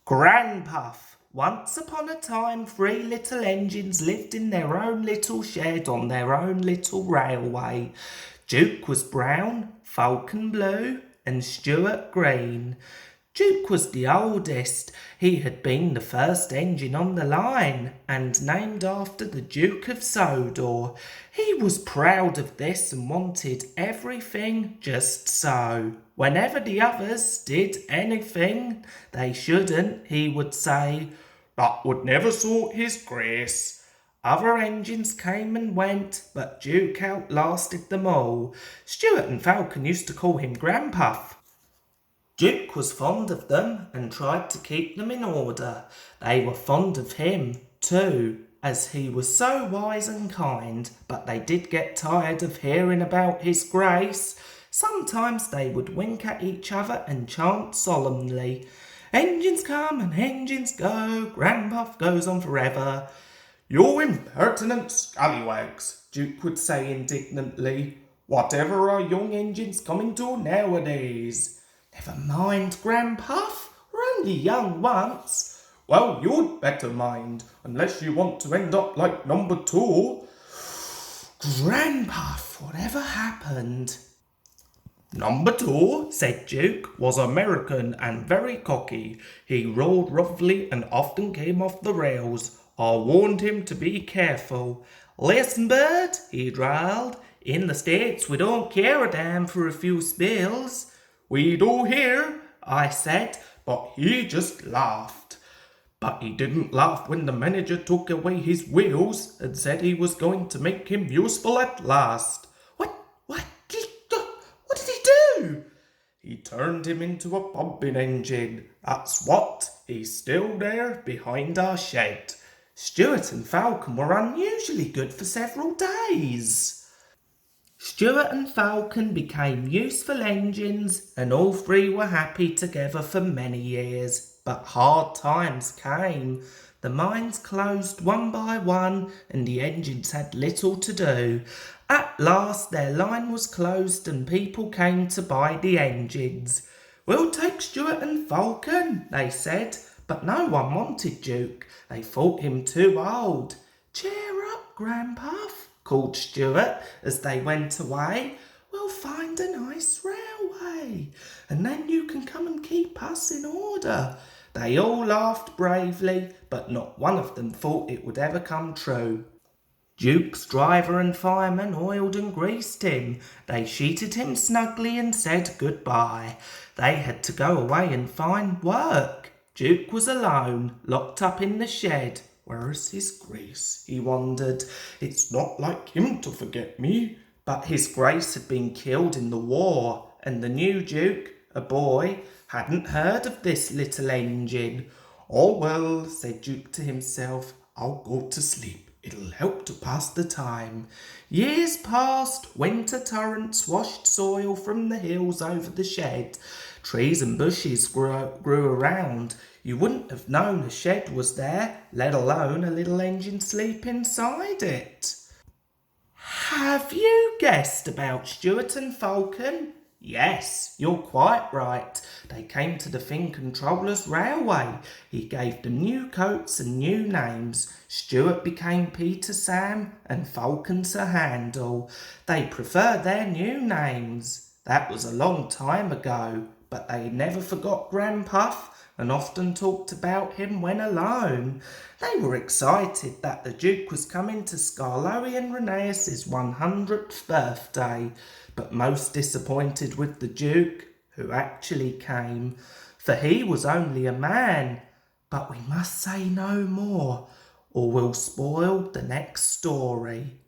Granpuff. Once upon a time, three little engines lived in their own little shed on their own little railway. Duke was brown, Falcon blue, and Stuart green. Duke was the oldest. He had been the first engine on the line, and named after the Duke of Sodor. He was proud of this and wanted everything just so. Whenever the others did anything they shouldn't, he would say, "That would never suit his grace." Other engines came and went, but Duke outlasted them all. Stuart and Falcon used to call him Granpuff. Duke was fond of them and tried to keep them in order. They were fond of him too, as he was so wise and kind, but they did get tired of hearing about his grace. Sometimes they would wink at each other and chant solemnly, "Engines come and engines go, Granpuff goes on forever." "You impertinent scallywags," Duke would say indignantly. "Whatever are young engines coming to nowadays?" "Never mind, Granpuff, we're only young once." "Well, you'd better mind, unless you want to end up like number 2. "Granpuff, whatever happened?" "Number 2," said Duke, "was American and very cocky. He roared roughly and often came off the rails. I warned him to be careful." "Listen, Bert," he drawled, "in the States we don't care a damn for a few spills." "We do here," I said, but he just laughed. But he didn't laugh when the manager took away his wheels and said he was going to make him useful at last. What did he do?" "He turned him into a pumping engine. That's what. He's still there behind our shed." Stuart and Falcon were unusually good for several days. Stuart and Falcon became useful engines, and all three were happy together for many years. But hard times came. The mines closed one by one, and the engines had little to do. At last their line was closed, and people came to buy the engines. "We'll take Stuart and Falcon," they said, but no one wanted Duke. They thought him too old. "Cheer up, Granpuff," called Stuart as they went away. "We'll find a nice railway, and then you can come and keep us in order." They all laughed bravely, but not one of them thought it would ever come true. Duke's driver and fireman oiled and greased him. They sheeted him snugly and said goodbye. They had to go away and find work. Duke was alone, locked up in the shed. "Where's his grace?" he wondered. "It's not like him to forget me." But his grace had been killed in the war, and the new Duke, a boy, hadn't heard of this little engine. "Oh well," said Duke to himself, "I'll go to sleep. It'll help to pass the time." Years passed. Winter torrents washed soil from the hills over the shed. Trees and bushes grew around. You wouldn't have known a shed was there, let alone a little engine sleep inside it. Have you guessed about Stuart and Falcon? Yes, you're quite right. They came to the Fin Controller's railway. He gave them new coats and new names. Stuart became Peter Sam and Falcon Sir Handel. They preferred their new names. That was a long time ago, but they never forgot Granpuff and often talked about him when alone. They were excited that the Duke was coming to Skarloey and Rheneas's 100th birthday, but most disappointed with the Duke, who actually came, for he was only a man. But we must say no more, or we'll spoil the next story.